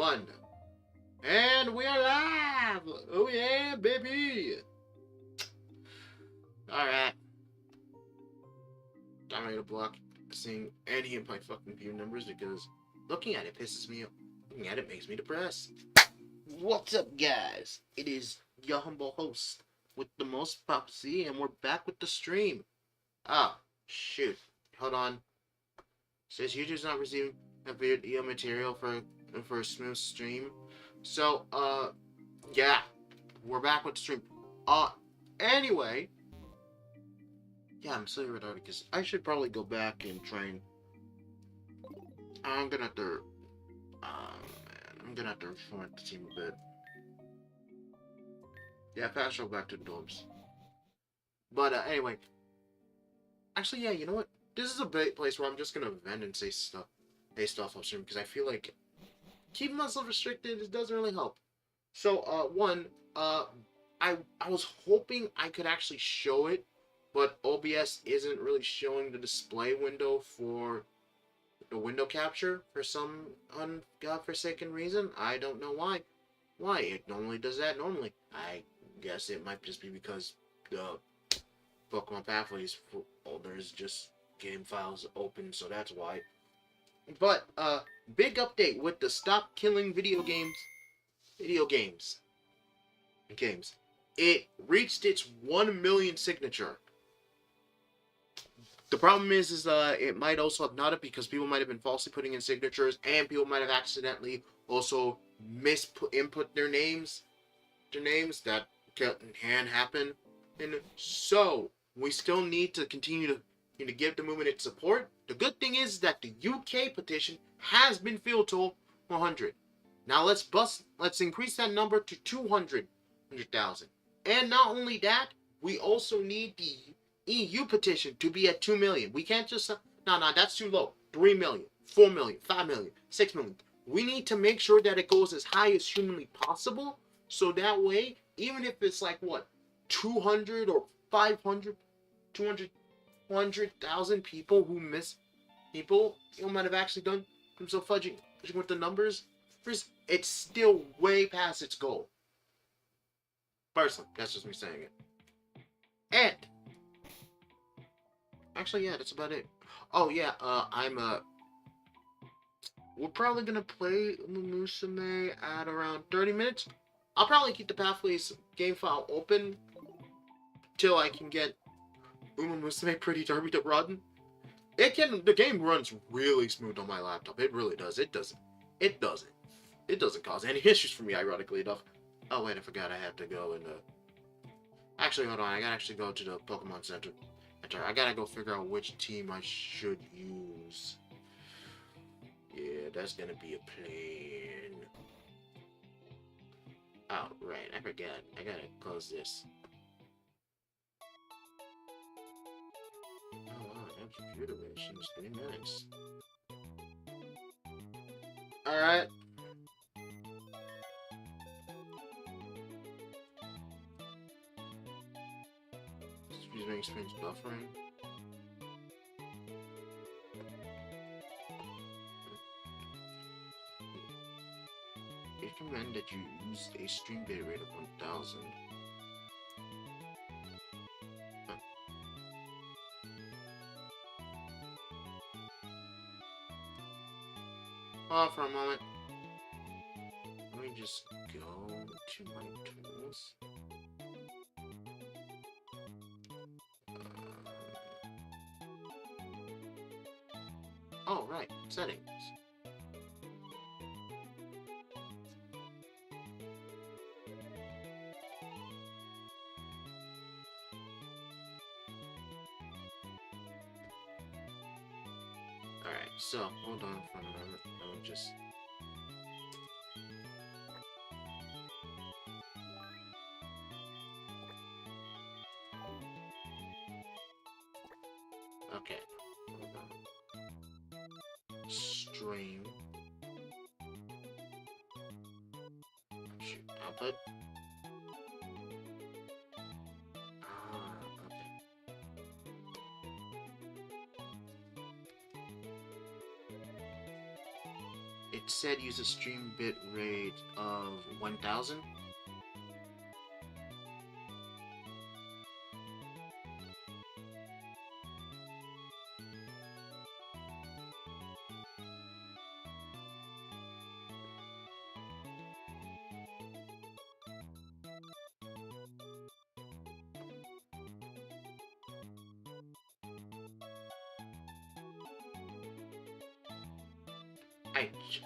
1. And we are live! Oh yeah, baby! Alright. I'm gonna block seeing any of my fucking view numbers because looking at it pisses me off. Looking at it makes me depressed. What's up, guys? It is your humble host with the most popsy, and we're back with the stream. Ah, shoot. Hold on. Says YouTube's not receiving video material for a smooth stream. So, yeah, we're back with the stream. Anyway, yeah, I'm so retarded because I should probably go back and try and. I'm gonna have to. I'm gonna have to reformat the team a bit. Yeah, fast travel back to the dorms. But anyway, actually, yeah, you know what? This is a place where I'm just gonna vent and say stuff off stream because I feel like keeping myself restricted, it doesn't really help. So, I was hoping I could actually show it, but OBS isn't really showing the display window for the window capture for some godforsaken reason. I don't know why. Why it normally does that normally. I guess it might just be because the Pokemon Pathways there's just game files open, so that's why. But big update with the Stop Killing Video Games. It reached its 1 million signature. The problem is it might also have not it because people might have been falsely putting in signatures, and people might have accidentally also input their names. That can happen, and so we still need to continue to give the movement its support. The good thing is that the UK petition has been filled to 100. Now let's increase that number to 200,000. And not only that, we also need the EU petition to be at 2 million. We can't just no, that's too low. 3 million, 4 million, 5 million, 6 million. We need to make sure that it goes as high as humanly possible, so that way, even if it's like what, 200 or 500, 200, 100,000 people who miss people, you might have actually done themselves fudging with the numbers. It's still way past its goal. Personally, that's just me saying it. And actually, yeah, that's about it. Oh yeah, we're probably gonna play Umamusume at around 30 minutes. I'll probably keep the Pathways game file open till I can get Umamusume pretty derby to run. The game runs really smooth on my laptop. It really does. It doesn't cause any issues for me, ironically enough. Oh wait, I forgot I had to go and actually hold on, I gotta actually go to the Pokemon Center. I gotta go figure out which team I should use. Yeah, that's gonna be a plan. Oh, right, I forgot. I gotta close this. Oh wow, that computer version is pretty nice. Alright. Using experience buffering. It recommends that you use a stream data rate of 1000. Hold on for a moment. Let me just go to my tools. Oh, right. Settings. Alright, so, hold on for a moment. I'll just... Okay. Hold on. Stream. Shoot, output. Okay. it said use a stream bit rate of 1000.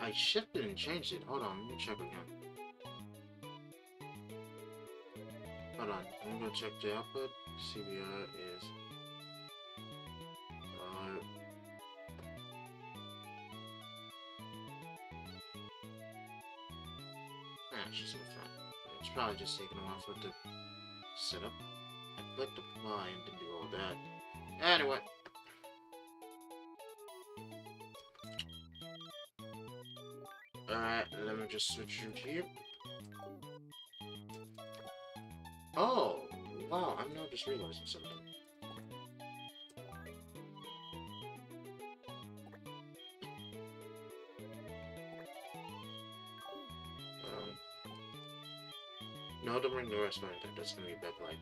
I shifted and changed it. Hold on, let me check again. Hold on, I'm gonna check the output. CBR is she's in front. It's probably just taking a while for it to set up. I clicked apply and didn't do all that. Anyway. Alright, let me just switch into here. Oh, wow, I'm now just realizing something. No, don't bring the rest of my thing. That's gonna be bad light.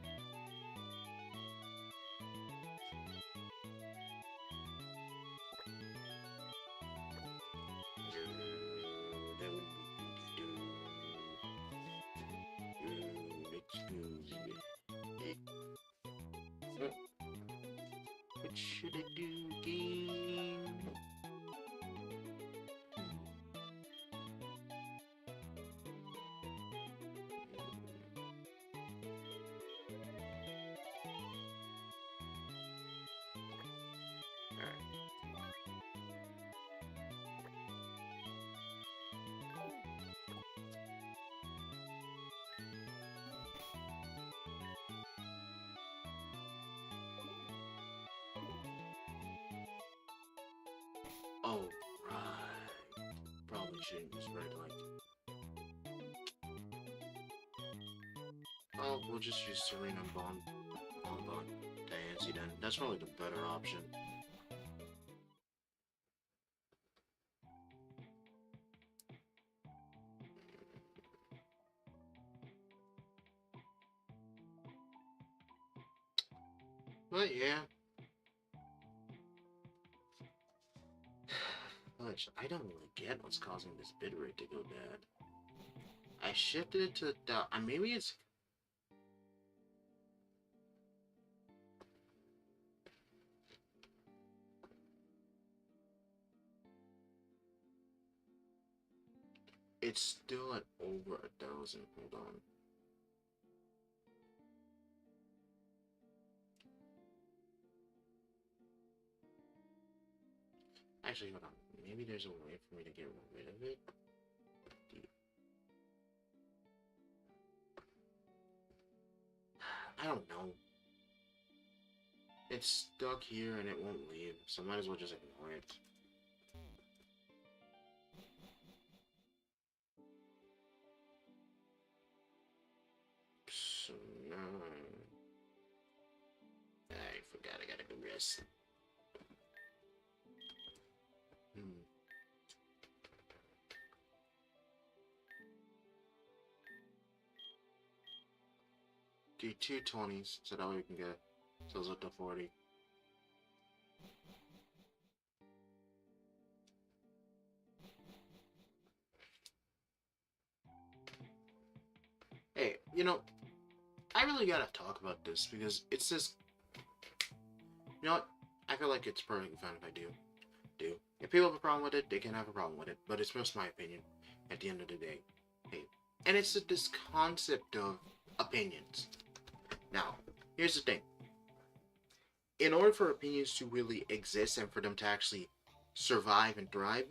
What should I do again? Oh, right. Probably shouldn't use red light. Oh, we'll just use Serena Bond. Diancie then. That's probably the better option. But yeah. Which I don't really get what's causing this bitrate to go bad. I shifted it to the... maybe it's... It's still at over 1000. Hold on. Actually, hold on. Maybe there's a way for me to get rid of it. I don't know. It's stuck here and it won't leave, so might as well just ignore it. So now... I forgot I gotta go rest. Do 2 20s, so that way we can get those up to 40. Hey, you know, I really gotta talk about this because it's just... You know what? I feel like it's perfectly fine if I do. If people have a problem with it, they can have a problem with it, but it's just my opinion at the end of the day. Hey, and it's this concept of opinions. Now, here's the thing. In order for opinions to really exist and for them to actually survive and thrive,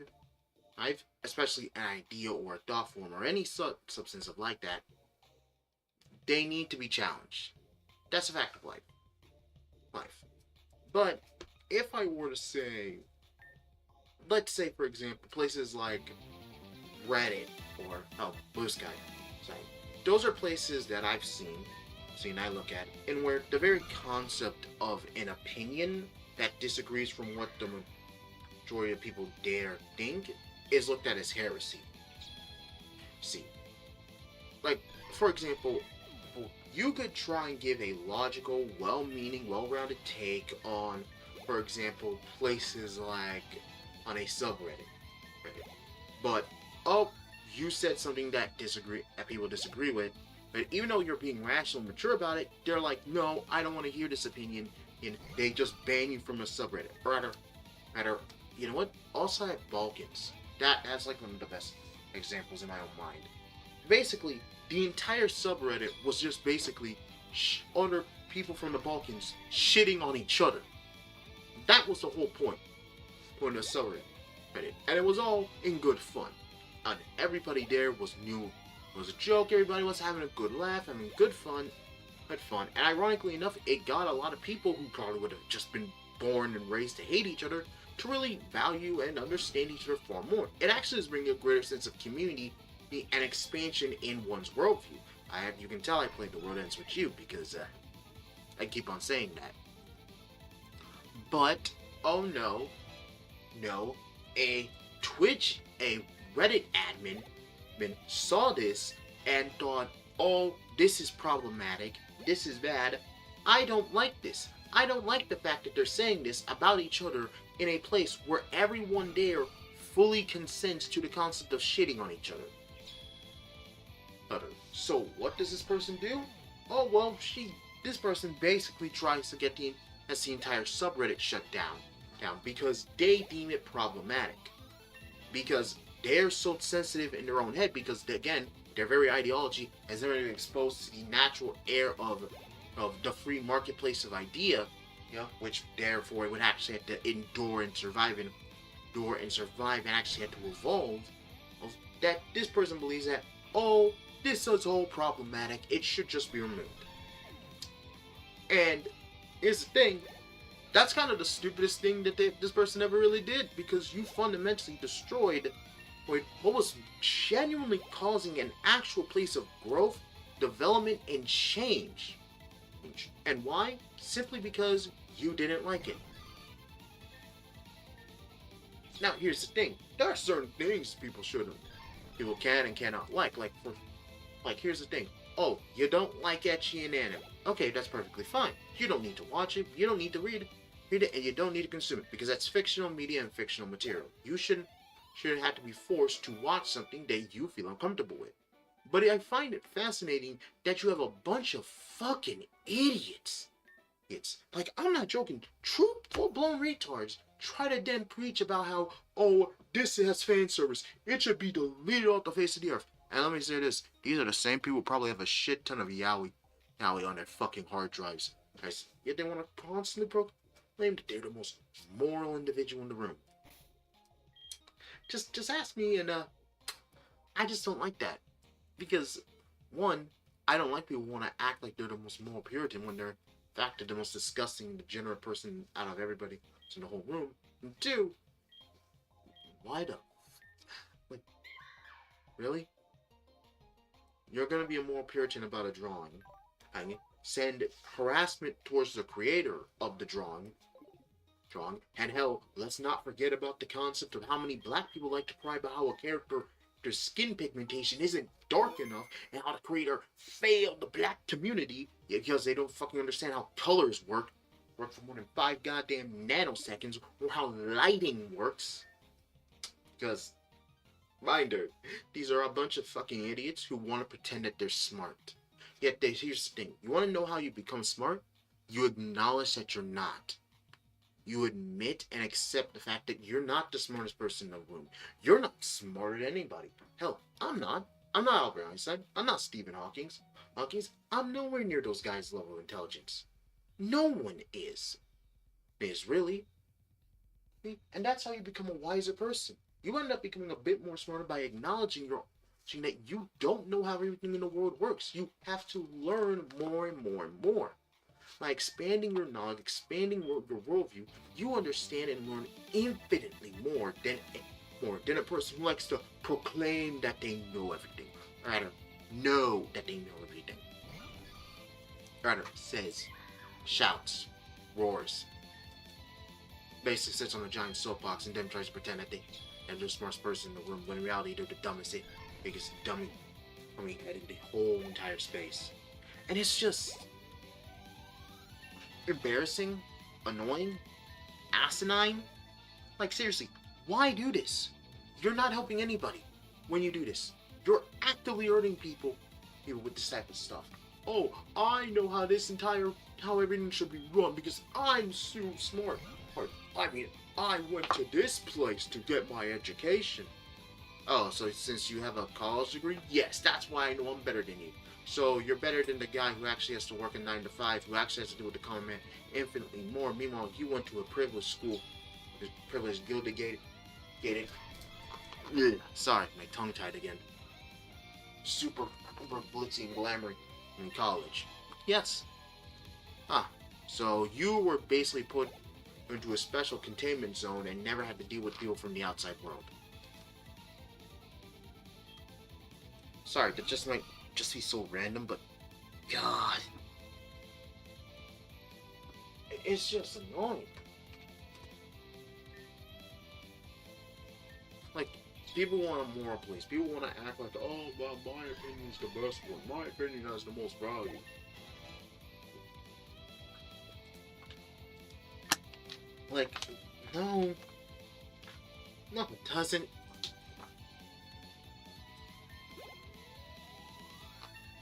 especially an idea or a thought form or any substance of like that, they need to be challenged. That's a fact of life. But if I were to say, let's say for example, places like Reddit or Blue Sky, those are places that I've seen I look at, and where the very concept of an opinion that disagrees from what the majority of people dare think is looked at as heresy. See, like, for example, you could try and give a logical, well-meaning, well-rounded take on, for example, places like on a subreddit. Right? But, oh, you said something that people disagree with, but even though you're being rational and mature about it, they're like, no, I don't want to hear this opinion, and they just ban you from a subreddit. Or rather, you know what? Also at Balkans, that's like one of the best examples in my own mind. Basically, the entire subreddit was just basically other people from the Balkans shitting on each other. That was the whole point of the subreddit. And it was all in good fun. And everybody there knew it was a joke, everybody was having a good laugh, having good fun, had fun. And ironically enough, it got a lot of people who probably would have just been born and raised to hate each other to really value and understand each other far more. It actually is bringing a greater sense of community and expansion in one's worldview. You can tell I played The World Ends With You because I keep on saying that. But, oh no, a Reddit admin saw this and thought, oh, this is problematic, this is bad, I don't like this. I don't like the fact that they're saying this about each other in a place where everyone there fully consents to the concept of shitting on each other. So what does this person do? Oh well, this person basically tries to get the entire subreddit shut down because they deem it problematic. Because they're so sensitive in their own head, because again, their very ideology has never been exposed to the natural air of the free marketplace of idea, which therefore it would actually have to endure and survive and actually have to evolve. That this person believes that, oh, this is all problematic, it should just be removed. And here's the thing, that's kind of the stupidest thing that this person ever really did, because you fundamentally destroyed what was genuinely causing an actual place of growth, development, and change. And why? Simply because you didn't like it. Now, here's the thing. There are certain things people can and cannot like. Here's the thing. Oh, you don't like ecchi and anime. Okay, that's perfectly fine. You don't need to watch it. You don't need to read it, and you don't need to consume it, because that's fictional media and fictional material. You shouldn't have to be forced to watch something that you feel uncomfortable with. But I find it fascinating that you have a bunch of fucking idiots. It's like, I'm not joking, true full-blown retards try to then preach about how, oh, this has fan service, it should be deleted off the face of the earth. And let me say this, these are the same people who probably have a shit ton of yaoi on their fucking hard drives. Guys, yet they want to constantly proclaim that they're the most moral individual in the room. Just ask me, and I just don't like that. Because, one, I don't like people who want to act like they're the most moral Puritan when they're, in fact, the most disgusting, degenerate person out of everybody in the whole room. And two, why the... really? You're going to be a moral Puritan about a drawing, and send harassment towards the creator of the drawing, and hell, let's not forget about the concept of how many black people like to cry about how a character's skin pigmentation isn't dark enough, and how the creator failed the black community because they don't fucking understand how colors work for more than 5 goddamn nanoseconds, or how lighting works. Because, reminder, these are a bunch of fucking idiots who want to pretend that they're smart. Yet, here's the thing. You want to know how you become smart? You acknowledge that you're not. You admit and accept the fact that you're not the smartest person in the room. You're not smarter than anybody. Hell, I'm not. I'm not Albert Einstein. I'm not Stephen Hawking. I'm nowhere near those guys' level of intelligence. No one is. Really. And that's how you become a wiser person. You end up becoming a bit more smarter by acknowledging that you don't know how everything in the world works. You have to learn more and more and more. By expanding your knowledge, expanding your worldview, you understand and learn infinitely more than a person who likes to proclaim that they know everything. Or rather, know that they know everything. Or rather, says, shouts, roars, basically sits on a giant soapbox and then tries to pretend that and they're the smartest person in the room, when in reality they're the dumbest, biggest dummy coming head in the whole entire space. And it's just embarrassing, annoying, asinine. Like, seriously, why do this? You're not helping anybody when you do this. You're actively hurting people with this type of stuff. Oh, I know how everything should be run because I'm so smart. Or, I mean, I went to this place to get my education. Oh, so since you have a college degree? Yes, that's why I know I'm better than you. So you're better than the guy who actually has to work a 9 to 5, who actually has to do with the common man infinitely more. Meanwhile, you went to a privileged school, privileged, gilded, gated. Sorry, my tongue tied again. Super blitzy and glamour in college. Yes. So you were basically put into a special containment zone and never had to deal with people from the outside world. Sorry, that just might just be so random, but God, it's just annoying. Like, people want a moral police. People want to act like, oh, well, my opinion is the best one. My opinion has the most value. Like, no, it doesn't.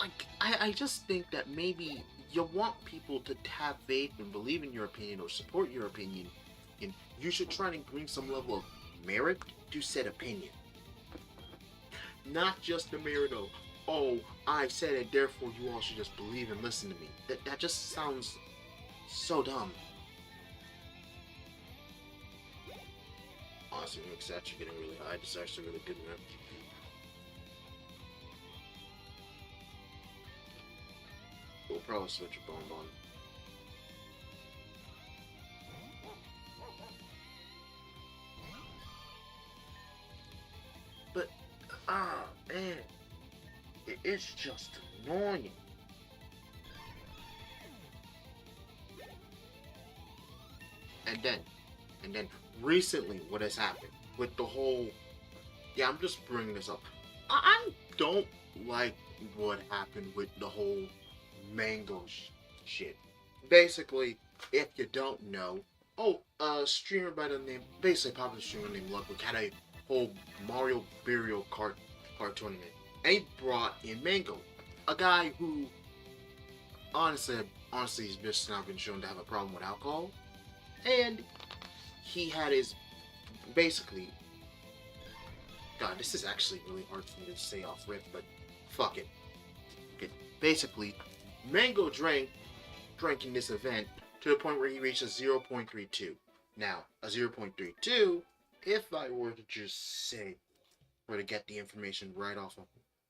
Like, I just think that maybe you want people to have faith and believe in your opinion or support your opinion, and you should try to bring some level of merit to said opinion. Not just the merit of, oh, I said it, therefore you all should just believe and listen to me. That just sounds so dumb. Honestly, it's actually getting really high. This is actually really good, man. We'll probably switch a bonbon. But, man, it's just annoying. And then, recently, what has happened with the whole, yeah, I'm just bringing this up. I don't like what happened with the whole mango shit. Basically, if you don't know, a streamer by the name, basically a popular streamer named Ludwig had a whole Mario burial card tournament, and he brought in Mango, a guy who, honestly, he's just now been shown to have a problem with alcohol, and he had his, basically, God, this is actually really hard for me to say off rip, but fuck it. Basically, Mango drank in this event to the point where he reached a 0.32. Now, a 0.32, if I were to just say, were to get the information right off of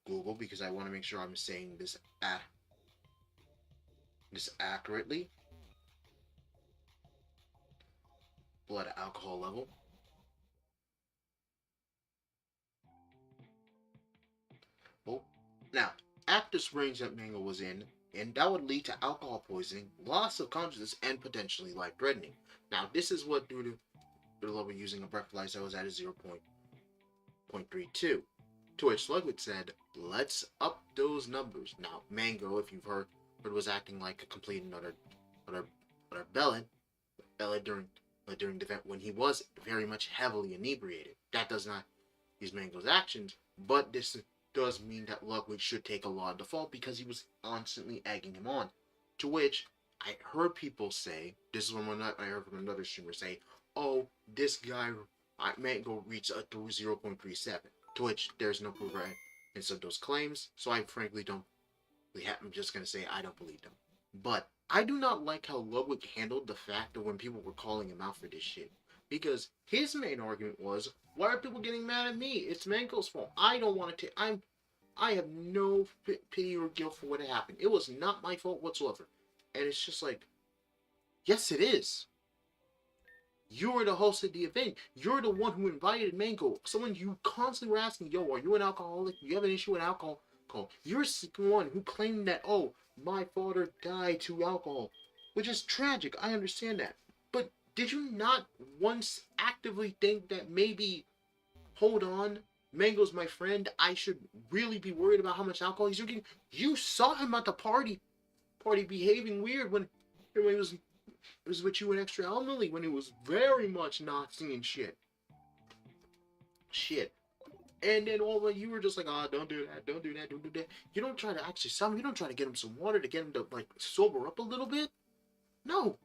Google, because I want to make sure I'm saying this accurately. Blood alcohol level. Well, now, at this range that Mango was in, and that would lead to alcohol poisoning, loss of consciousness, and potentially life-threatening. Now, this is what due to the level using a breathalyzer was at a 0.32. To which Ludwig said, let's up those numbers. Now, Mango, if you've heard, was acting like a complete another Vallon during the event when he was very much heavily inebriated. That does not use Mango's actions, but this does mean that Ludwig should take a lot of the fault because he was constantly egging him on. To which I heard people say, this is when I heard from another streamer say, oh, this guy, Mango reached a 0.37. To which there's no proof against those claims, so I frankly don't. I'm just gonna say I don't believe them. But I do not like how Ludwig handled the fact that when people were calling him out for this shit. Because his main argument was, why are people getting mad at me? It's Mango's fault. I don't want to I have no pity or guilt for what happened. It was not my fault whatsoever. And it's just like, yes it is. You were the host of the event. You're the one who invited Mango. Someone you constantly were asking, yo, are you an alcoholic? You have an issue with alcohol? You're the one who claimed that, oh, my father died to alcohol. Which is tragic. I understand that. But did you not once actively think that maybe hold on, Mango's my friend. I should really be worried about how much alcohol he's drinking. You saw him at the party behaving weird when he was with you and Extra Emily when he was very much not seeing shit. And then all you were just like, oh, don't do that, don't do that, don't do that. You don't try to actually stop him. You don't try to get him some water to get him to like sober up a little bit. No,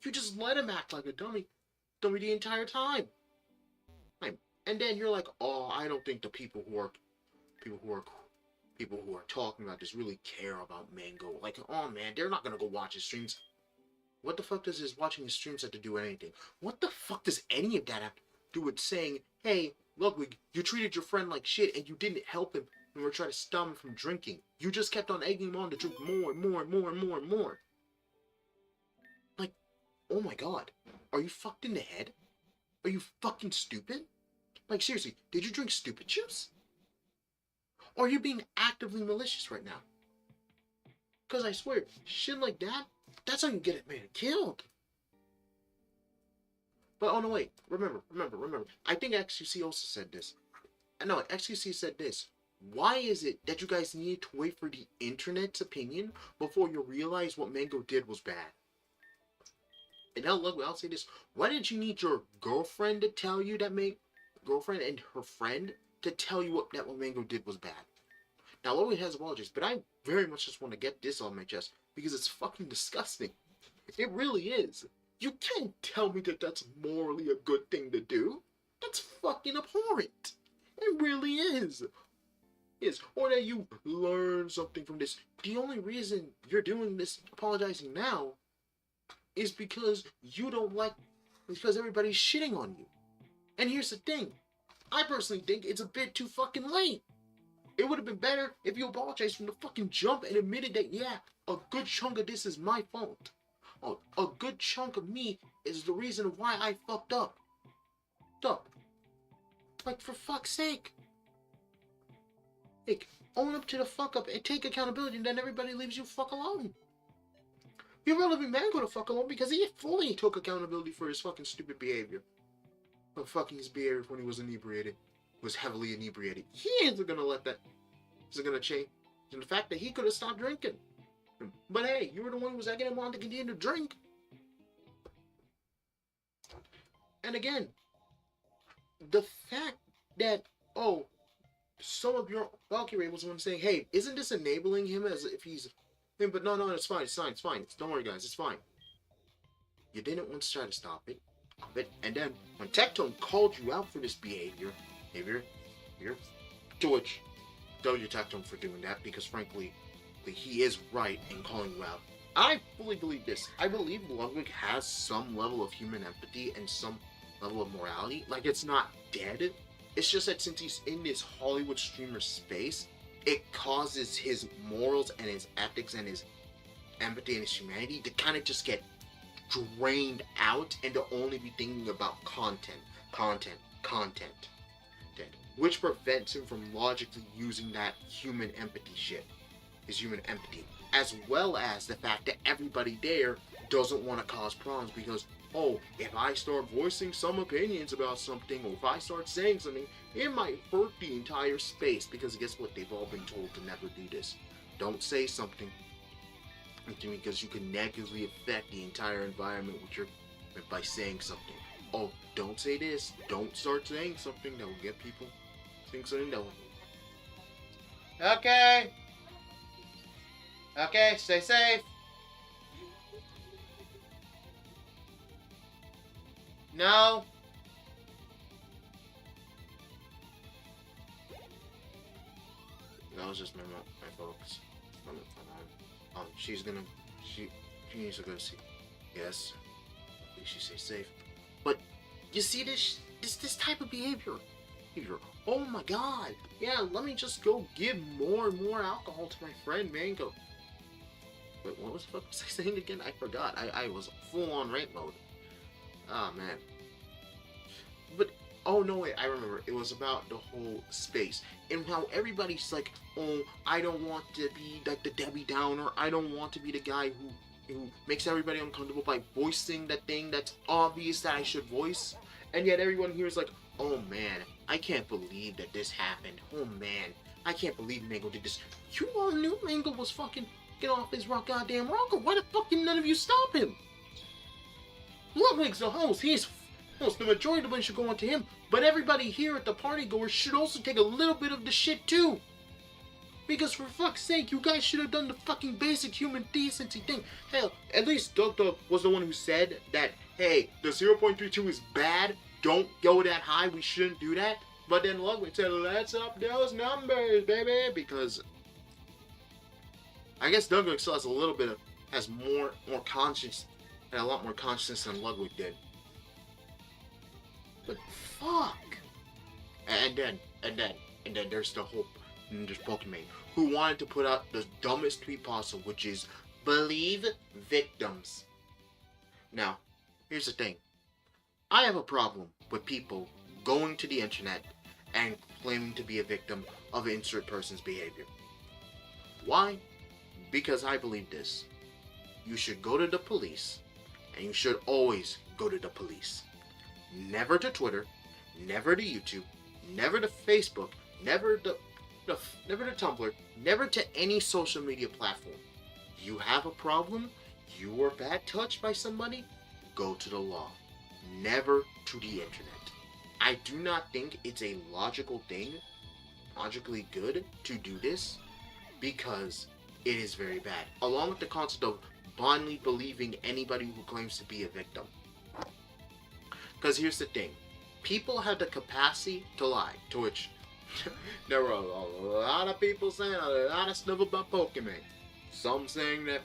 you just let him act like a dummy the entire time. And then you're like, oh, I don't think the people who are talking about this really care about Mango. Like, oh man, they're not gonna go watch his streams. What the fuck does his watching his streams have to do with anything? What the fuck does any of that have to do with saying, hey, look, you treated your friend like shit and you didn't help him when we were trying to stop him from drinking. You just kept on egging him on to drink more and more and more and more and more. Like, oh my god. Are you fucked in the head? Are you fucking stupid? Like, seriously, did you drink stupid juice? Or are you being actively malicious right now? Because I swear, shit like that, that's how you get it, man, killed. But, oh no, wait, remember. I think XQC also said this. No, XQC said this. Why is it that you guys need to wait for the internet's opinion before you realize what Mango did was bad? And now, look, I'll say this. Why did you need your girlfriend to tell you that girlfriend and her friend to tell you that what Mango did was bad? Now, Logan has apologies, but I very much just want to get this on my chest because it's fucking disgusting. It really is. You can't tell me that that's morally a good thing to do. That's fucking abhorrent. It really is. Or that you learn something from this. The only reason you're doing this, apologizing now, is because because everybody's shitting on you. And here's the thing. I personally think it's a bit too fucking late. It would have been better if you apologized from the fucking jump and admitted that, yeah, a good chunk of this is my fault. A good chunk of me is the reason why I fucked up. Like, for fuck's sake. Like, own up to the fuck up and take accountability, and then everybody leaves you fuck alone. You're relevant Mango to fuck alone because he fully took accountability for his fucking stupid behavior. But fucking his behavior when he was inebriated. Was heavily inebriated. He isn't gonna let that. Isn't gonna change. And the fact that he could have stopped drinking. But hey, you were the one who was egging him on to continue to drink. And again, the fact that, oh, some of your Valkyrie was the one saying, hey, isn't this enabling him as if he's him? But no, it's fine. Don't worry, guys, it's fine. You didn't want to try to stop it. And then when Tectone called you out for this behavior, to which W Tectone for doing that, because frankly, he is right in calling you out. I fully believe this. I believe Ludwig has some level of human empathy and some level of morality. Like, it's not dead. It's just that since he's in this Hollywood streamer space, it causes his morals and his ethics and his empathy and his humanity to kind of just get drained out and to only be thinking about content. Which prevents him from logically using that human empathy shit. His human empathy. As well as the fact that everybody there doesn't want to cause problems because, oh, if I start voicing some opinions about something, or if I start saying something, it might hurt the entire space, because guess what? They've all been told to never do this. Don't say something, because you can negatively affect the entire environment by saying something. Oh, don't say this. Don't start saying something that will get people saying something that will... Okay, stay safe. No. That was just my focus. She needs to go see. Yes. I think she stays safe. But you see this type of behavior. Oh my god. Yeah, let me just go give more and more alcohol to my friend Mango. Wait, what was the fuck was I saying again? I forgot. I was full on rant mode. Ah, man. But, oh no, wait, I remember. It was about the whole space. And how everybody's like, oh, I don't want to be like the Debbie Downer. I don't want to be the guy who makes everybody uncomfortable by voicing that thing that's obvious that I should voice. And yet everyone here is like, oh man, I can't believe that this happened. Oh man, I can't believe Mango did this. You all knew Mango was fucking get off his goddamn rocker. Why the fuck did none of you stop him? Ludwig's the host. He's host. The majority of the money should go on to him. But everybody here at the party goers should also take a little bit of the shit too. Because for fuck's sake, you guys should have done the fucking basic human decency thing. Hell, at least Dota was the one who said that, hey, the 0.32 is bad. Don't go that high. We shouldn't do that. But then Ludwig said, let's up those numbers, baby. Because I guess Ludwig still has a little bit of, has more conscience, had a lot more conscience than Ludwig did. But fuck. And then there's the whole, there's Pokemon, who wanted to put out the dumbest tweet possible, which is, believe victims. Now, here's the thing. I have a problem with people going to the internet and claiming to be a victim of insert person's behavior. Why? Because I believe this. You should go to the police, and you should always go to the police. Never to Twitter, never to YouTube, never to Facebook, never to Tumblr, never to any social media platform. You have a problem, you were bad touched by somebody, go to the law. Never to the internet. I do not think it's a logical thing, logically good, to do this, because it is very bad. Along with the concept of blindly believing anybody who claims to be a victim. Because here's the thing. People have the capacity to lie, to which there were a lot of people saying a lot of stuff about Pokemon. Some saying that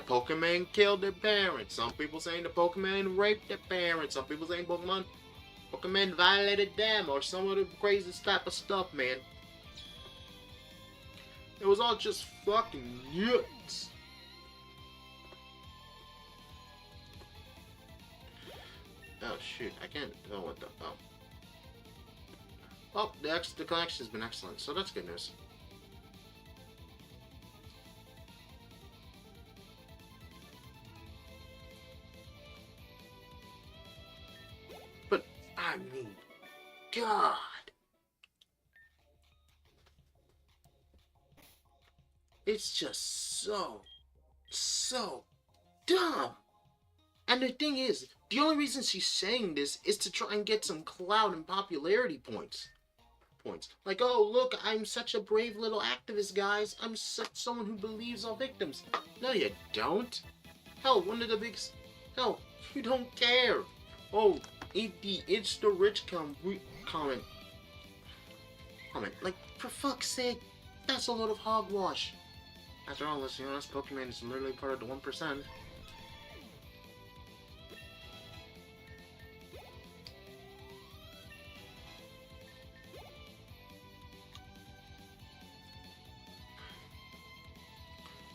Pokemon killed their parents. Some people saying the Pokemon raped their parents. Some people saying Pokemon violated them, or some of the craziest type of stuff, man. It was all just fucking nuts. Oh shoot, I can't tell what the Well, the collection has been excellent, so that's good news. But, I mean, God. It's just so dumb. And the thing is, the only reason she's saying this is to try and get some clout and popularity points. Like, oh, look, I'm such a brave little activist, guys. I'm such someone who believes all victims. No, you don't. Hell, one of the biggest... Hell, you don't care. Oh, it's the rich comment. Like, for fuck's sake, that's a load of hogwash. After all, let's be honest, Pokemon is literally part of the 1%.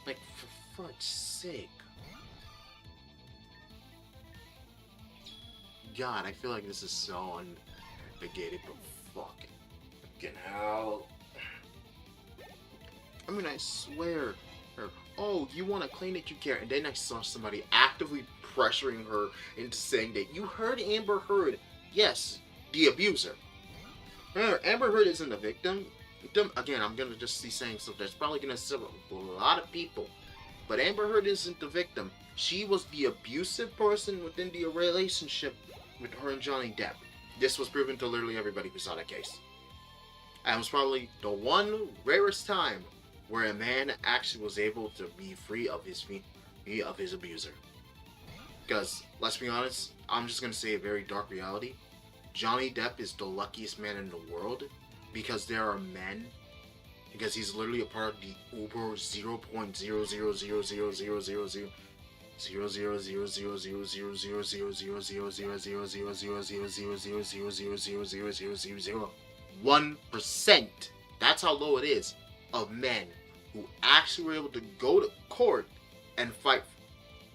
Like, for fuck's sake. God, I feel like this is so unbegated, but fucking hell. I mean, I swear. Oh, you want to claim that you care, and then I saw somebody actively pressuring her into saying that you heard Amber Heard. Yes, the abuser. Remember, Amber Heard isn't a victim. Again, I'm gonna just be saying stuff that's probably gonna upset a lot of people. But Amber Heard isn't the victim. She was the abusive person within the relationship with her and Johnny Depp. This was proven to literally everybody who saw that case. And it was probably the one rarest time where a man actually was able to be free of his abuser. Because, let's be honest, I'm just gonna say a very dark reality. Johnny Depp is the luckiest man in the world, because there are men, because he's literally a part of the Uber 0.000000000000000000000000000000000000000%. That's how low it is of men who actually were able to go to court and fight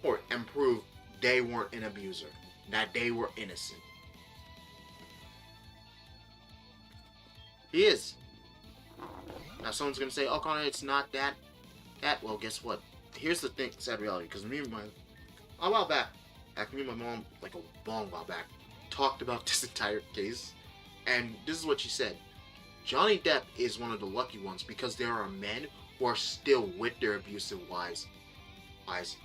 for and prove they weren't an abuser, that they were innocent. He is. Now someone's gonna say, "Oh, Conrad, it's not that." Well, guess what? Here's the thing, sad reality. Because me and my mom, like a long while back, talked about this entire case. And this is what she said. Johnny Depp is one of the lucky ones because there are men who are still with their abusive wives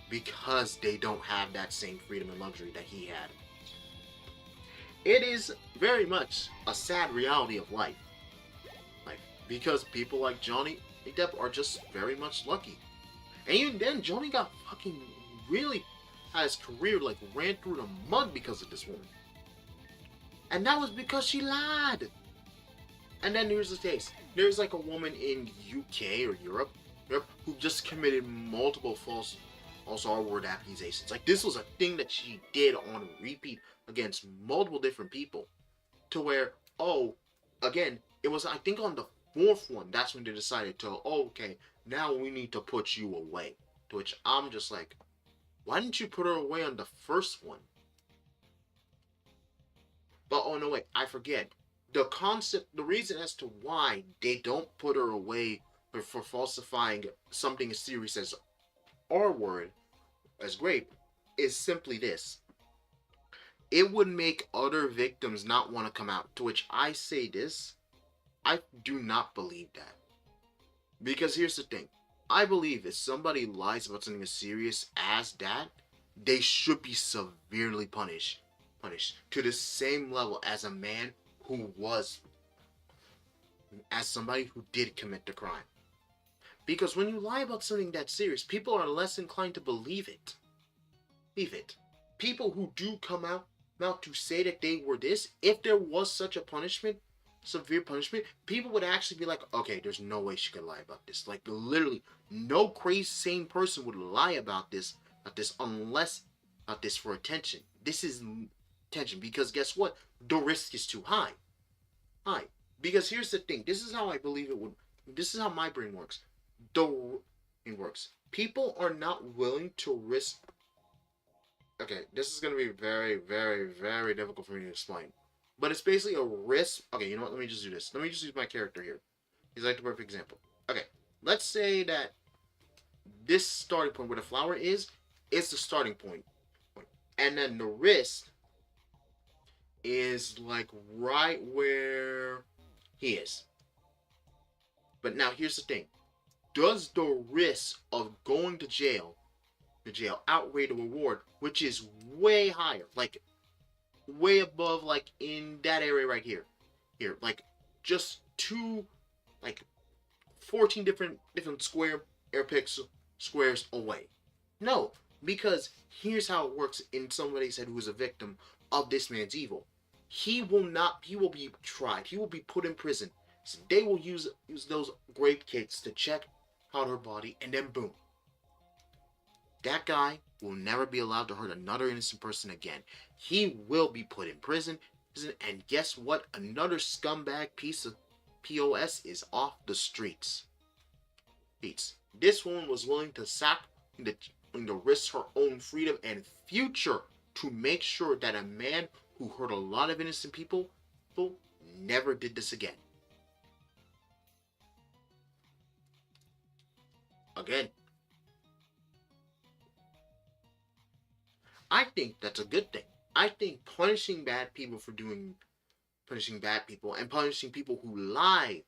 because they don't have that same freedom and luxury that he had. It is very much a sad reality of life. Because people like Johnny Depp are just very much lucky. And even then, Johnny got fucking really had his career ran through the mud because of this woman. And that was because she lied. And then here's the case. There's a woman in UK or Europe who just committed multiple false R-word accusations. This was a thing that she did on repeat against multiple different people. To where, again, it was, I think, on the fourth one, that's when they decided to, okay, now we need to put you away. To which I'm just like, why didn't you put her away on the first one? But, oh no, wait, I forget. The concept, the reason as to why they don't put her away for falsifying something as serious as R-word, as grape, is simply this. It would make other victims not want to come out. To which I say this, I do not believe that. Because here's the thing. I believe if somebody lies about something as serious as that, they should be severely punished to the same level as a man who was, as somebody who did commit the crime. Because when you lie about something that serious, people are less inclined to believe it. People who do come out to say that they were this, if there was such a punishment, severe punishment, people would actually be like, okay, there's no way she could lie about this. Literally, no crazy sane person would lie about this unless about this for attention. This is attention because guess what? The risk is too high. Because here's the thing. This is how I believe it would. This is how my brain works. It works. People are not willing to risk. Okay, this is going to be very, very, very difficult for me to explain. But it's basically a risk. Okay, you know what? Let me just do this. Let me just use my character here. He's the perfect example. Okay, let's say that this starting point where the flower is the starting point. And then the wrist is right where he is. But now here's the thing. Does the risk of going to jail outweigh the reward, which is way higher, way above, in that area right here, just 14 different squares away? No, because here's how it works in somebody's head who is a victim of this man's evil. He will be tried. He will be put in prison. So they will use those grape kits to check out her body, and then boom. That guy will never be allowed to hurt another innocent person again. He will be put in prison, and guess what? Another scumbag piece of POS is off the streets. This woman was willing to risk her own freedom and future to make sure that a man who hurt a lot of innocent people never did this again. Again, I think that's a good thing. I think punishing bad people and punishing people who lie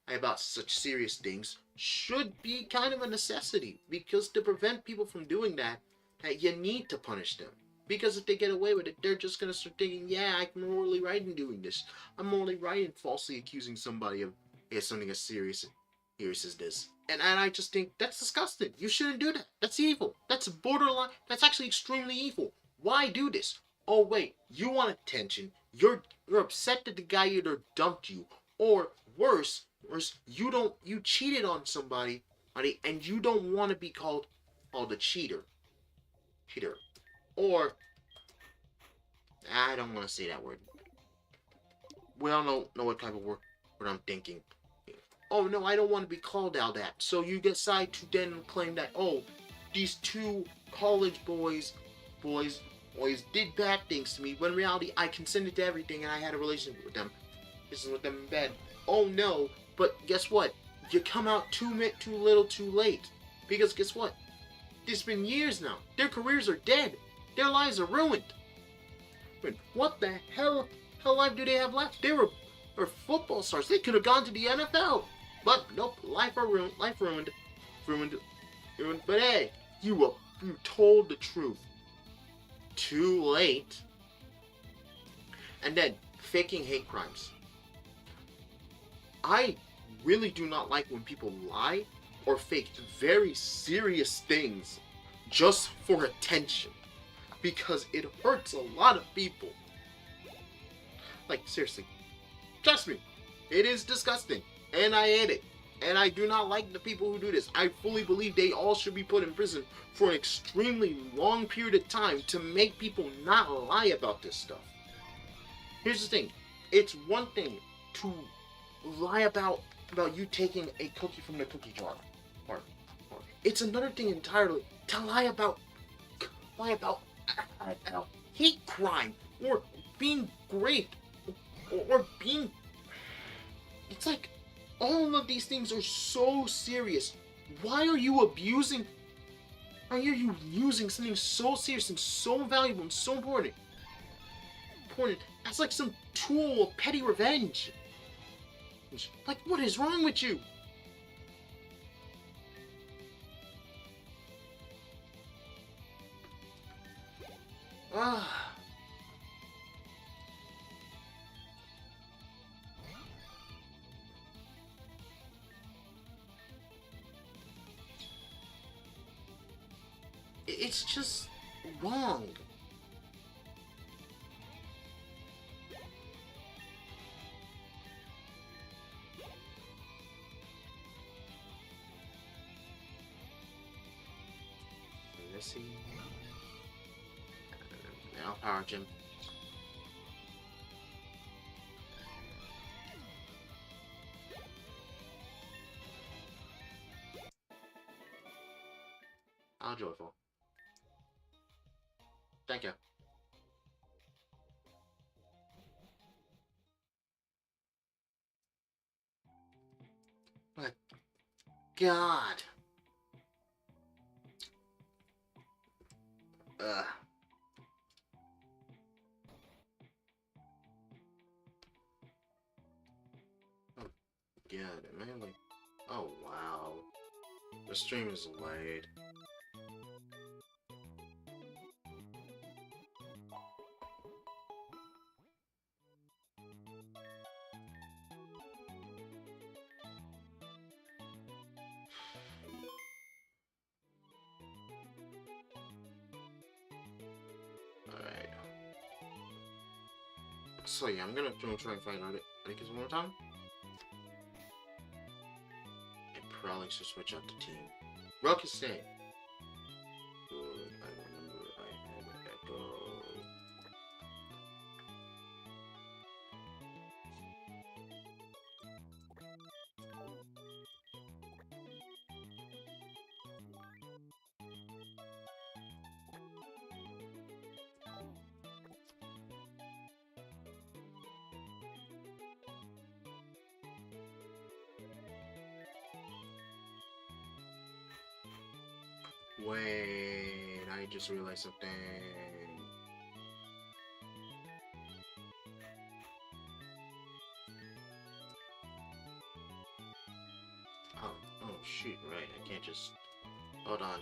about such serious things should be kind of a necessity, because to prevent people from doing that, you need to punish them. Because if they get away with it, they're just going to start thinking, yeah, I'm morally right in doing this. I'm morally right in falsely accusing somebody of something as serious as this. And I just think that's disgusting. You shouldn't do that. That's evil. That's borderline. That's actually extremely evil. Why do this? Oh wait, you want attention. You're upset that the guy either dumped you, or worse, you cheated on somebody, and you don't want to be called the cheater. Or I don't want to say that word. We all know what type of word I'm thinking. Oh no, I don't want to be called out that. So you decide to then claim that, oh, these two college boys did bad things to me, when in reality I consented to everything and I had a relationship with them. This is with them in bed. Oh no, but guess what? You come out too little too late. Because guess what? It's been years now. Their careers are dead. Their lives are ruined. What the hell life do they have left? They're football stars. They could have gone to the NFL. But nope, life ruined. But hey, you told the truth. Too late. And then, faking hate crimes. I really do not like when people lie or fake very serious things just for attention. Because it hurts a lot of people. Like, seriously. Trust me. It is disgusting. And I hate it. And I do not like the people who do this. I fully believe they all should be put in prison for an extremely long period of time to make people not lie about this stuff. Here's the thing. It's one thing to lie about you taking a cookie from the cookie jar. It's another thing entirely to lie about hate crime or being raped or being... It's like all of these things are so serious. Why are you abusing... Why are you using something so serious and so valuable and so important as like some tool of petty revenge? Like, what is wrong with you? It's just wrong. Let's see. Now, Power Gym. How joyful. Thank you. My God. Ugh. Oh, God, am I like... Oh, wow. The stream is late. Alright. So yeah, I'm gonna try and find out it. I think it's one more time. I probably should switch out the team. Rock is staying. Good, I remember I had an echo. Wait, I just realized something. Oh shoot, right, I can't just... Hold on.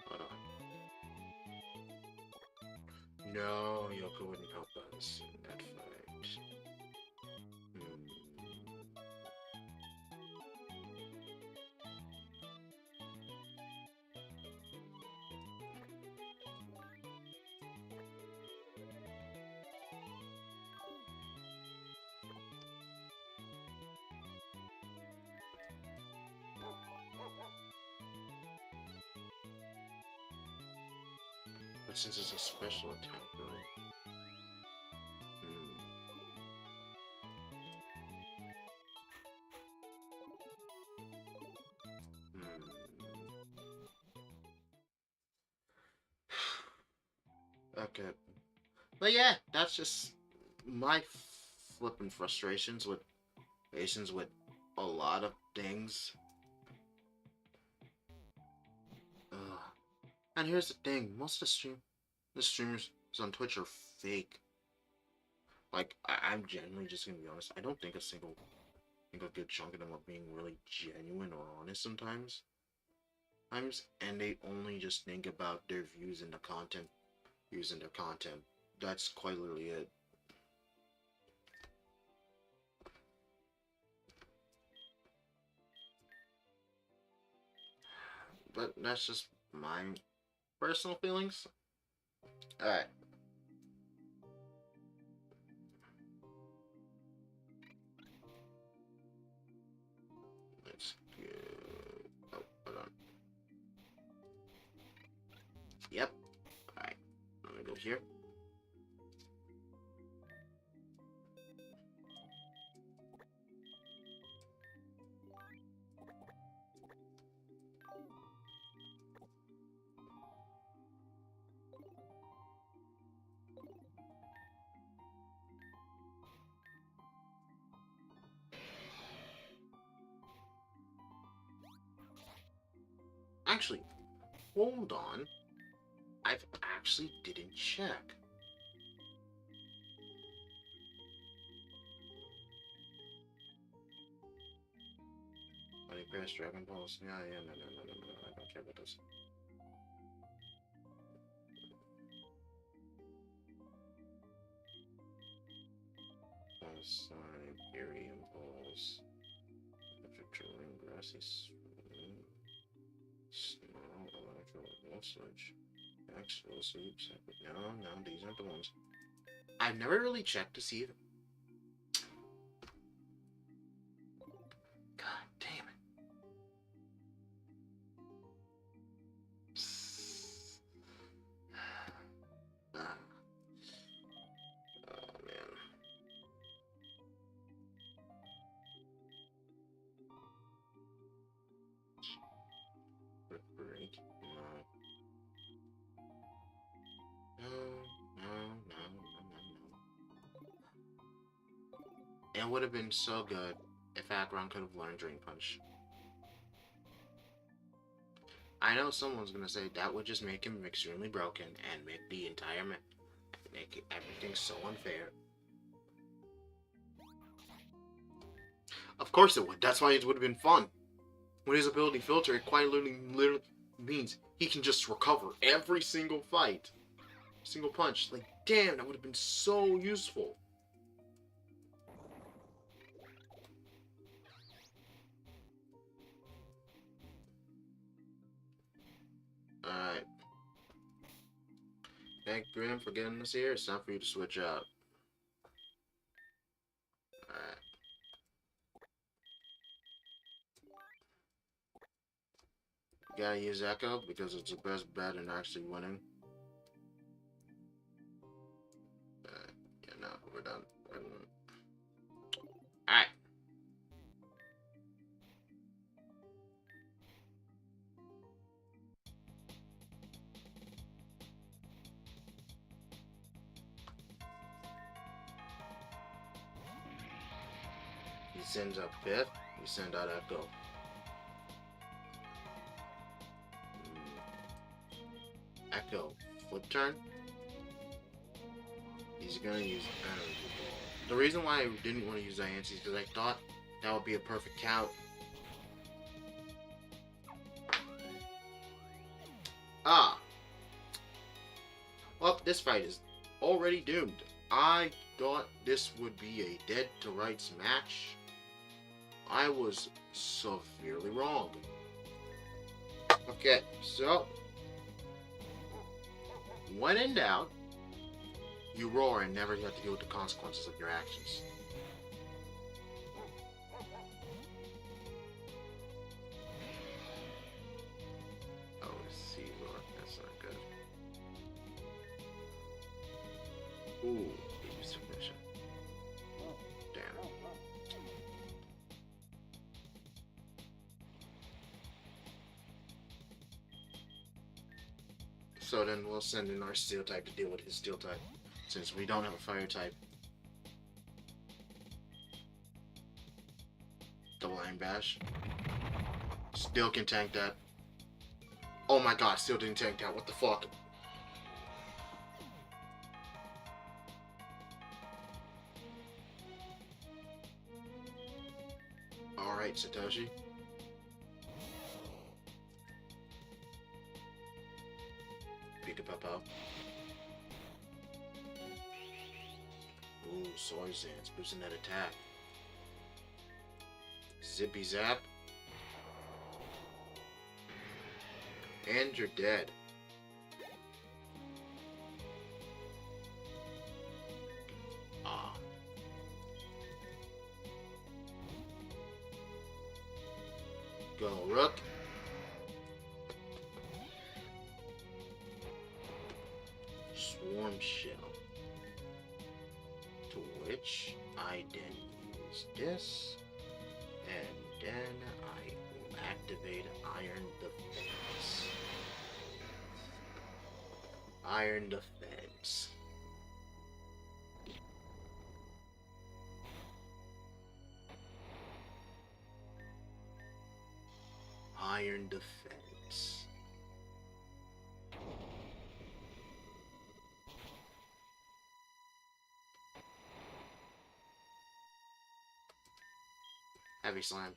Hold on. No, Yoko wouldn't help us in that fight. But since it's a special attack, though. Okay. But yeah, that's just my flipping frustrations with patience with a lot of things. And here's the thing: most of the streamers on Twitch are fake. Like I'm genuinely just gonna be honest. I don't think a good chunk of them are being really genuine or honest sometimes. And they only just think about their views and the content, using their content. That's quite literally it. But that's just my personal feelings. Alright. Let's go. Oh, hold on. Yep. Alright. Let me go here. Actually, hold on. I've actually didn't check. Money Press, Dragon Balls. Yeah, no. I don't care about those. Imperium Balls. Victorian Grassy Small Electro Ball Switch. Actual Sweeps. No, these aren't the ones. I've never really checked to see if. God damn it. Oh man. Break. No. It would have been so good if Akron could have learned Drain Punch. I know someone's gonna say that would just make him extremely broken and make the entire make everything so unfair. Of course it would. That's why it would have been fun. With his ability filter, it quite literally means he can just recover every single fight. Single punch. Like, damn, that would have been so useful. Alright. Thank Grim for getting us here. It's time for you to switch out. Alright. You gotta use Echo because it's the best bet in actually winning. Yeah, no, we're done. Alright. He sends out Pith. We send out Echo. Echo. Flip turn. He's gonna use Energy Ball. The reason why I didn't want to use Diancie is because I thought that would be a perfect count. Well, this fight is already doomed. I thought this would be a dead to rights match. I was severely wrong. Okay, so when in doubt, you roar and never have to deal with the consequences of your actions. Oh, see, roar. That's not good. So then we'll send in our steel type to deal with his steel type, since we don't have a fire type. Double Iron Bash. Still can tank that. Oh my god, still didn't tank that. What the fuck? Alright, Satoshi. Pika-Papa. Ooh, Soy Sands, boosting that attack. Zippy Zap. And you're dead. Ah. Go, Rook. Swarm Shell. To which I then use this. And then I will activate Iron Defense. Iron Defense. Iron Defense. Heavy Slam.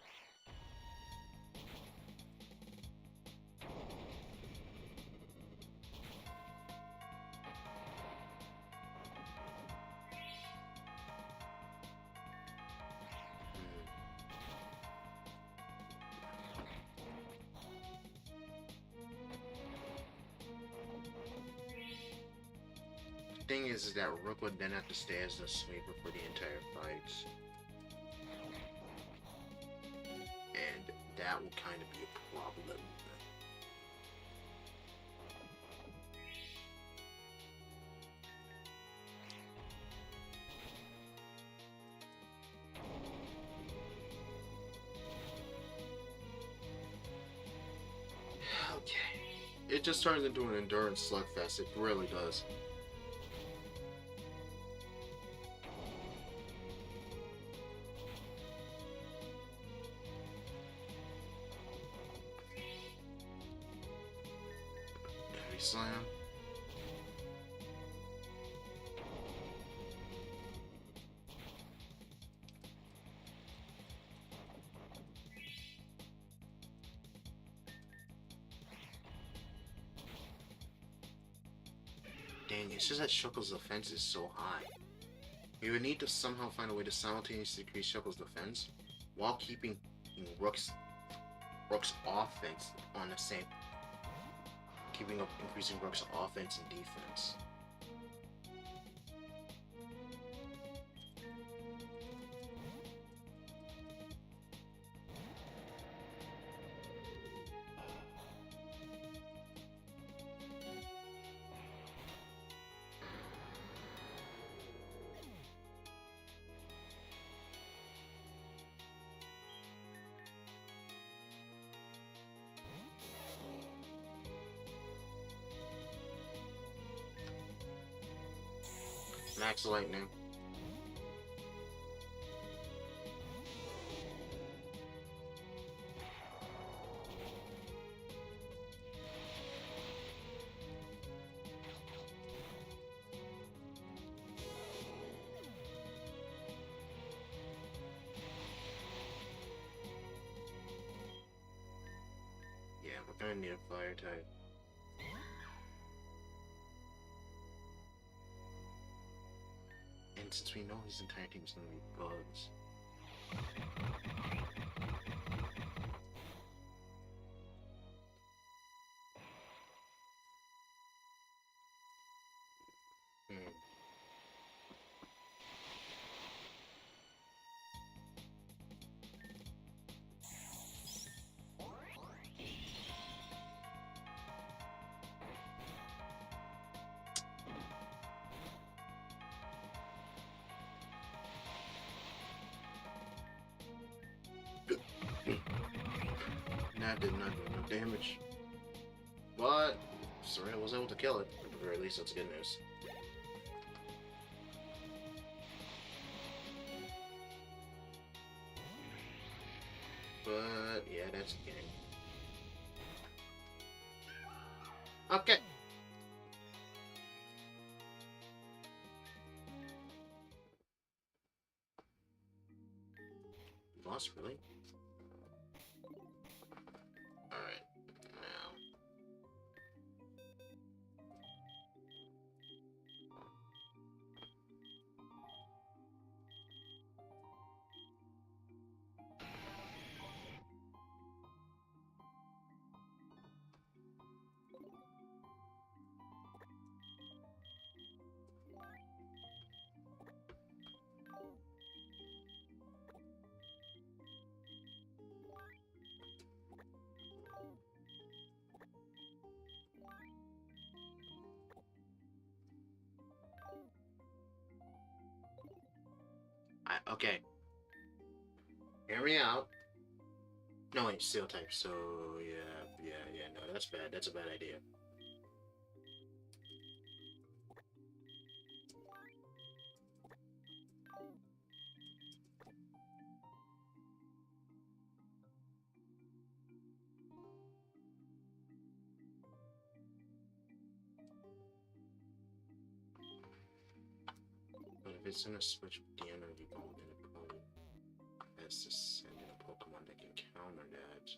Thing is that Rook would then have to stay as the sweeper for the entire fights. And that would kind of be a problem. Okay. It just turns into an endurance slugfest, it really does. Slam. Dang, it's just that Shuckle's defense is so high. We would need to somehow find a way to simultaneously decrease Shuckle's defense while keeping Rook's offense on the same. Keeping up increasing Rook's offense and defense. Max Lightning. Yeah, we're gonna need a fire type. And since we know his entire team's gonna be bugs. That did not do no damage. But Soraya was able to kill it. At the very least, that's good news. But, yeah, that's a game. Okay. Lost, really? Alright. Now. Okay. Hear me out. No, wait, steel type, so yeah, no, that's bad. That's a bad idea. But if it's gonna switch with the energy ball, then it probably has to send in a Pokemon that can counter that.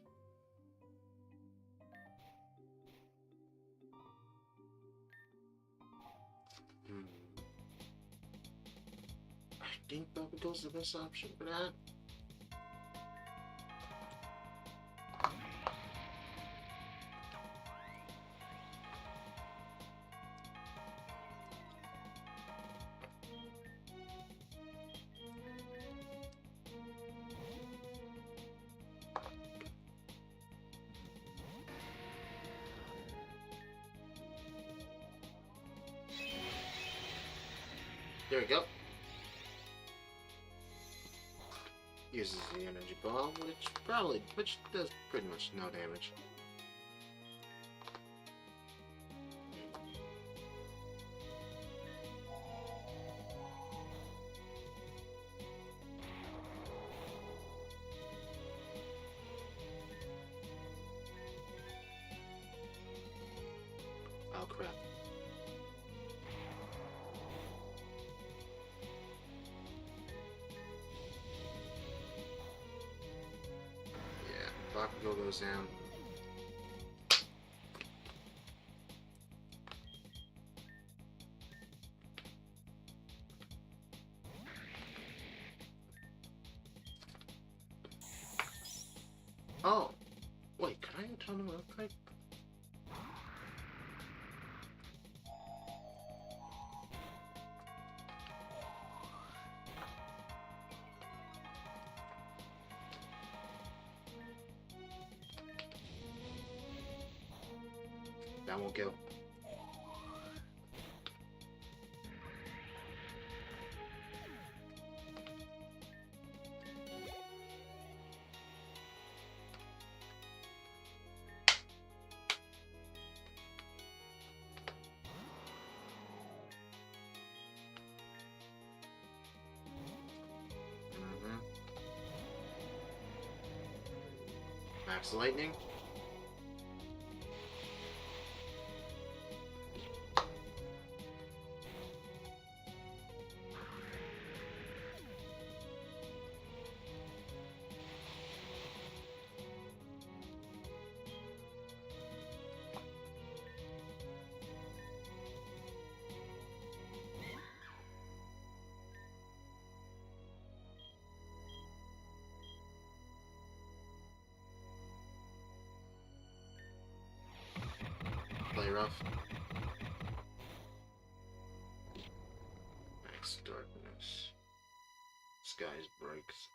I think Babidol's the best option for that. There we go. Uses the energy ball, which does pretty much no damage. Oh crap. Bakugo goes down. Oh! Wait, can I turn him real quick? That won't kill. Max Lightning. Play rough. Max darkness. Skies breaks.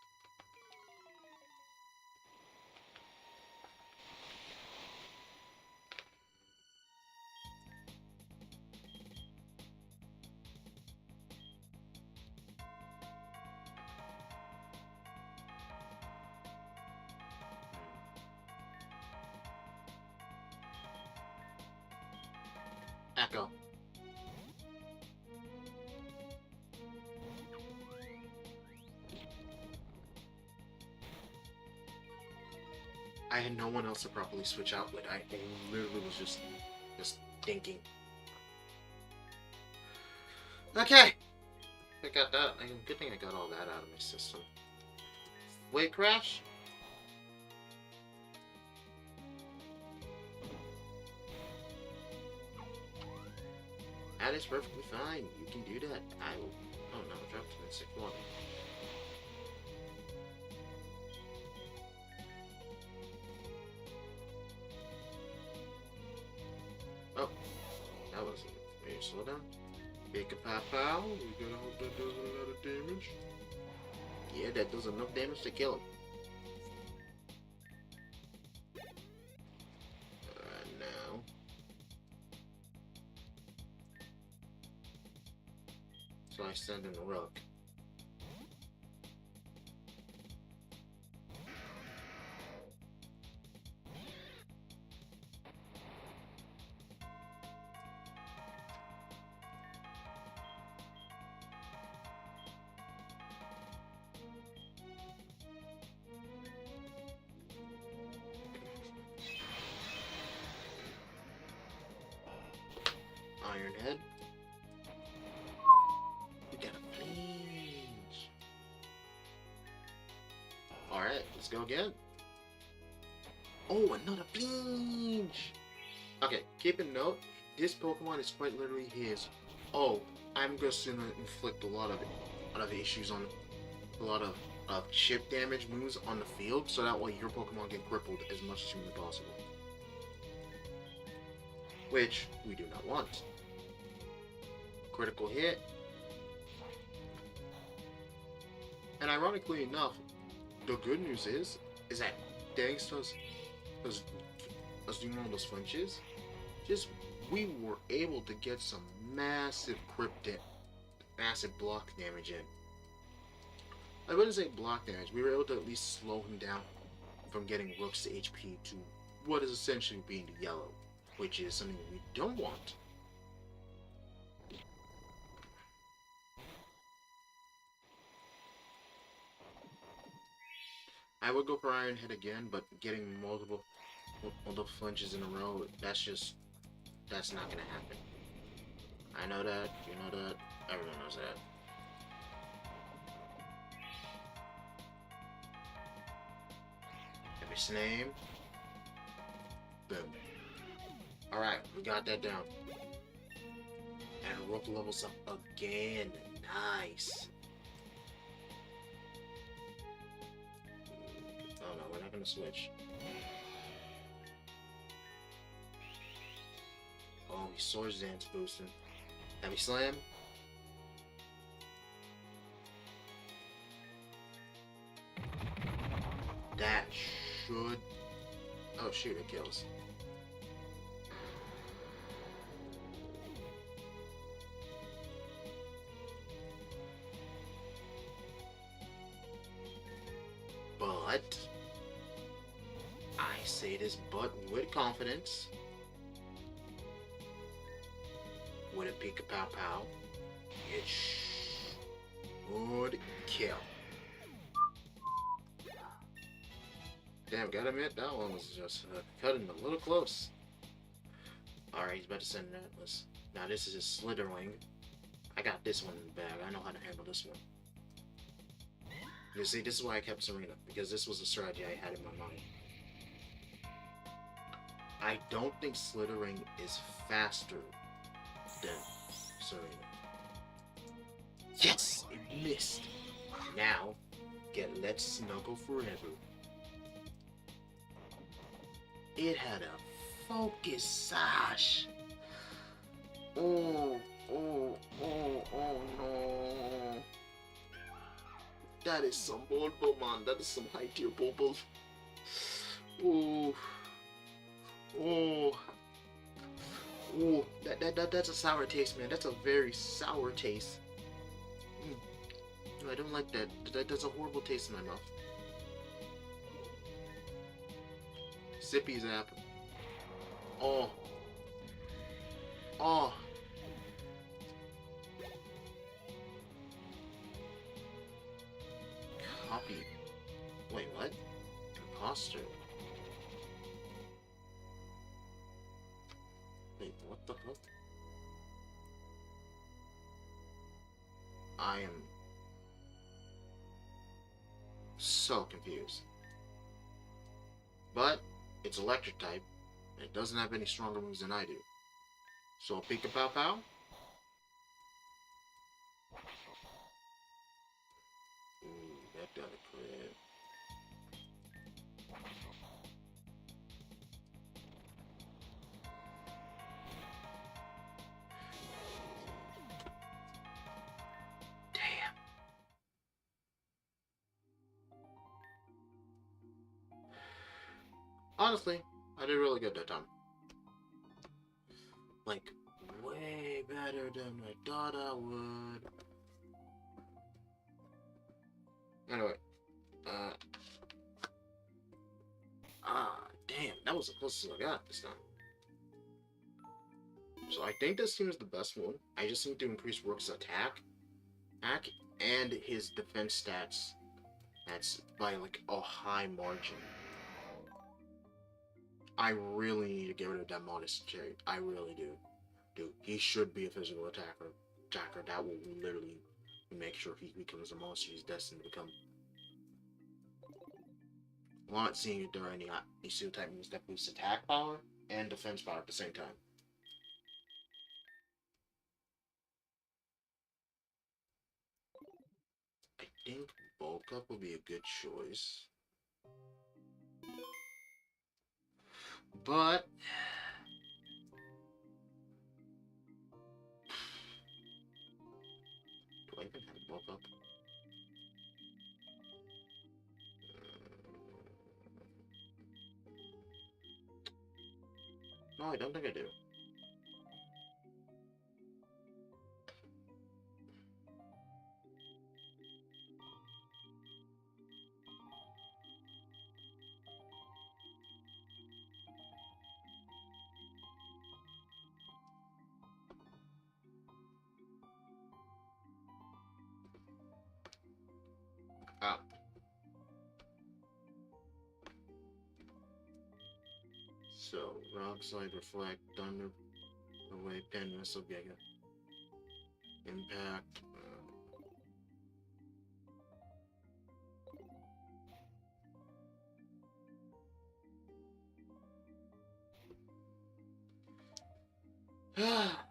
Echo. I had no one else to properly switch out with. I literally was just thinking. Okay! I got that. Good thing I got all that out of my system. Wait, Crash? That is perfectly fine. You can do that. I will... Oh no, I dropped it in 6-1. Oh, that wasn't very slow down. Pick a pow. We gotta hope that does a lot of damage. Yeah, that does enough damage to kill him. Now. So I send in a rook. Iron Head. We got a flinch. Alright, let's go again. Oh, another flinch! Okay, keep in note, this Pokemon is quite literally his. Oh, I'm just gonna inflict a lot of issues on a lot of chip damage moves on the field, so that way your Pokemon get crippled as much as humanly possible. Which we do not want. Critical hit. And ironically enough, the good news is that thanks to us doing all those flinches, we were able to get some massive massive block damage in. I wouldn't say block damage, we were able to at least slow him down from getting Rook's HP to what is essentially being the yellow, which is something we don't want. I would go for Iron Head again, but getting multiple flinches in a row, that's not gonna happen. I know that, you know that, everyone knows that. Have his name. Boom. Alright, we got that down. And Rook levels up again. Nice. Oh no, we're not gonna switch. Oh, he Swords Dance boosting. Heavy Slam. That should... Oh shoot, it kills. But... I say this but with confidence. With a Pika Pow Pow, it should kill. Damn, gotta admit, that one was just cutting a little close. Alright, he's about to send that. Now this is a Slitherwing. I got this one in the bag. I know how to handle this one. You see, this is why I kept Serena, because this was a strategy I had in my mind. I don't think Slithering is faster than Serena. Yes! It missed! Now, let's snuggle forever. It had a focus sash. Oh no. That is some Bulbo, man. That is some high tier Bulbo. That's a sour taste, man. That's a very sour taste. I don't like that. That's a horrible taste in my mouth. Sippy Zap. Oh. Oh. Copy. Wait, what? Imposter. Wait, what the fuck? I am so confused. But it's electric type, and it doesn't have any stronger moves than I do. So I'll pick a Pow Pow. Ooh, that got a crit. Damn. Honestly, I did really good that time. Like, way better than I thought I would. Anyway, damn, that was the closest I got this time. So I think this team is the best one. I just need to increase Rook's attack, and his defense stats. That's by like a high margin. I really need to get rid of that modest cherry. I really do. Dude, he should be a physical attacker. That will literally make sure he becomes a monster he's destined to become. I'm not seeing if there are any pseudo type moves that boost attack power and defense power at the same time. I think Bulk Up would be a good choice. But do I even have Bulk Up? No, I don't think I do. Ah. So, Rock Slide, Reflect, Thunder, Away, Pen, Missile, Giga. Impact. Ah.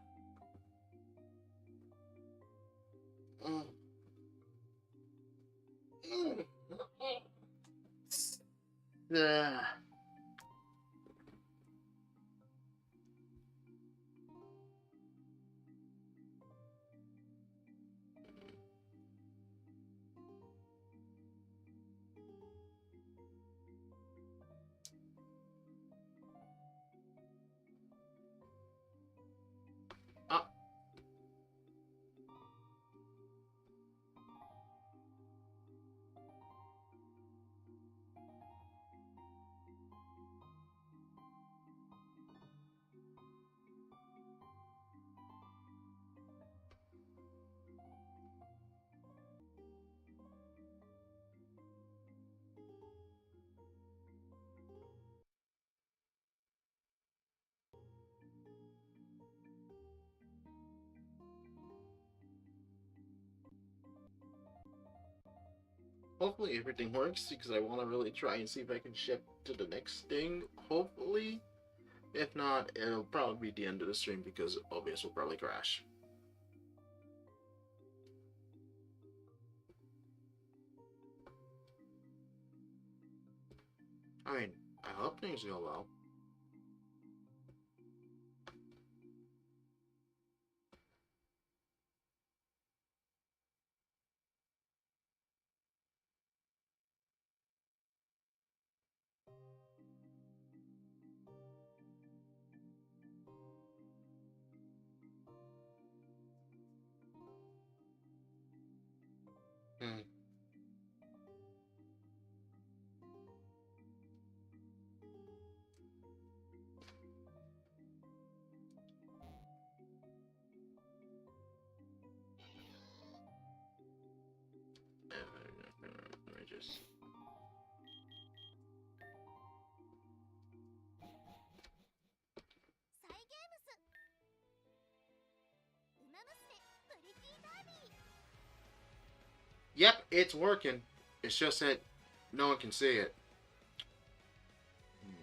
Hopefully everything works because I want to really try and see if I can ship to the next thing. Hopefully. If not, it'll probably be the end of the stream because OBS will probably crash. I mean, I hope things go well. Hmm. Yep, it's working. It's just that no one can see it. Hmm.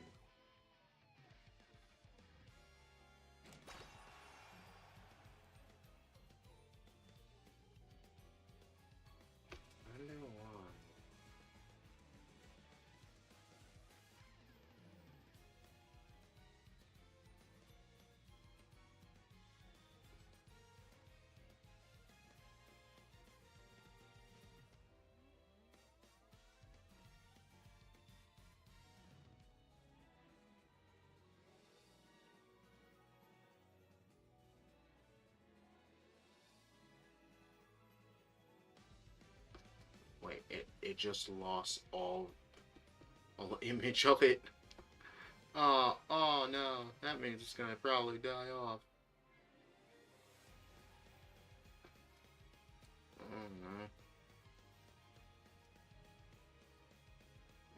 I don't know why. Wait, it just lost all image of it. Oh no, that means it's gonna probably die off. Oh no.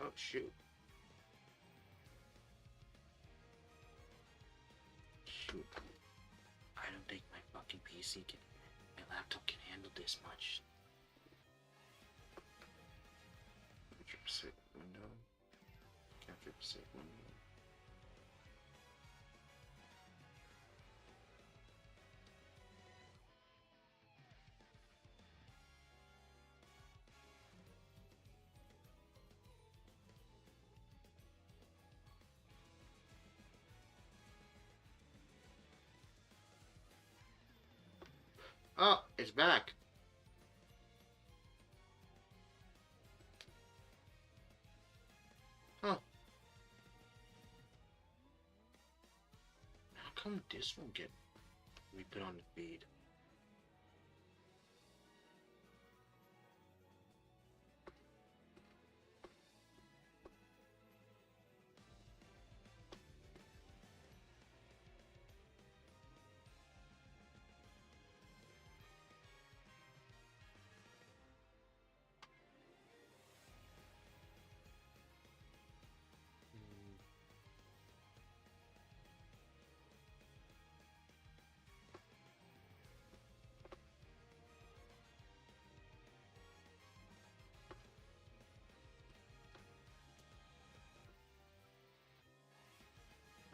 Oh shoot. Shoot. I don't think my fucking PC can, my laptop can handle this much. Save window. Capture save window. Oh, it's back. Huh. How come this won't get re-put on the feed?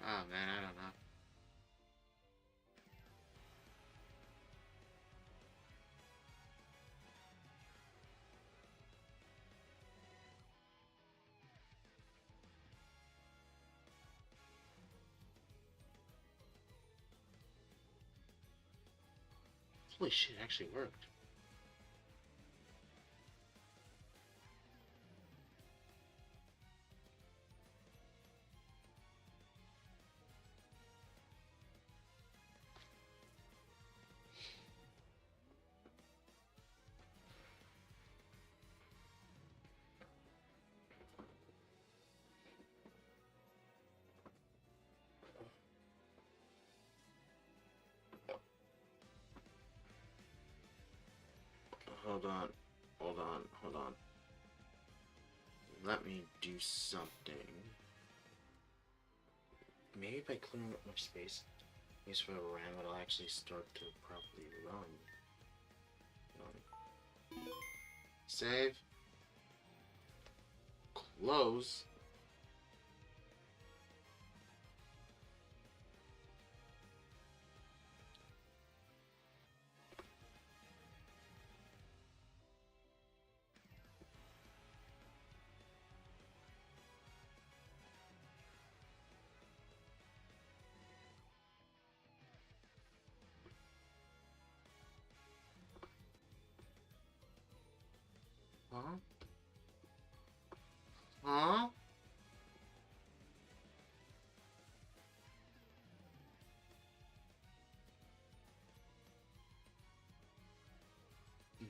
Oh man, I don't know. Holy shit, it actually worked. Hold on. Hold on. Hold on. Let me do something. Maybe by clearing up my space, use for the RAM, it'll actually start to properly run. Save. Close. Huh? Huh?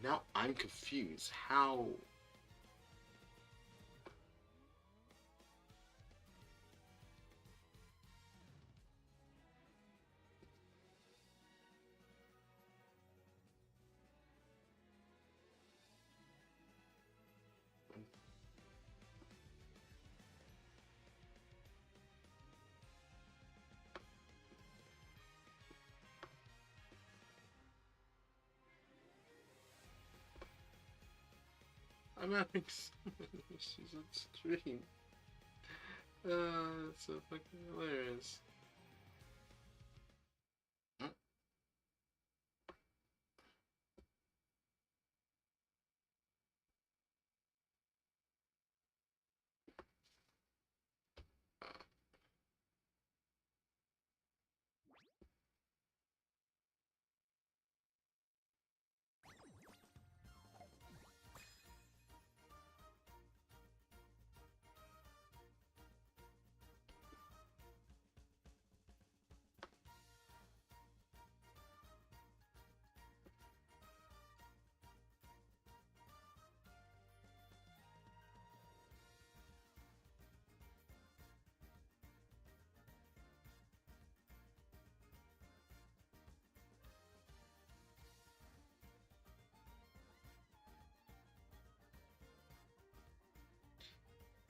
Now I'm confused. How? I'm having so many issues on stream. It's so fucking hilarious.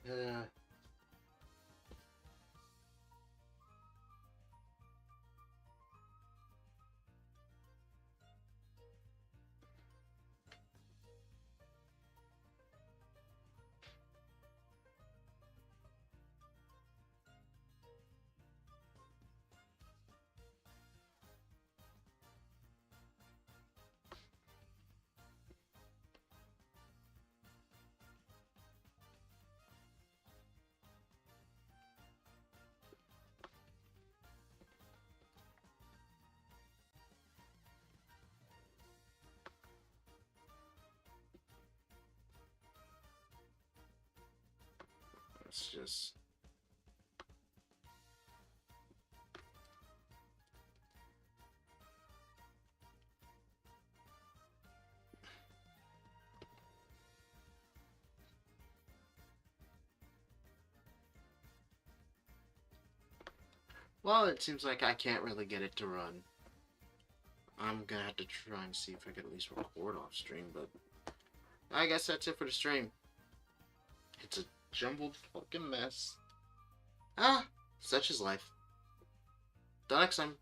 Uh, it's just. Well, it seems like I can't really get it to run. I'm gonna have to try and see if I can at least record off stream, but I guess that's it for the stream. It's a jumbled fucking mess. Ah, such is life. Till next time.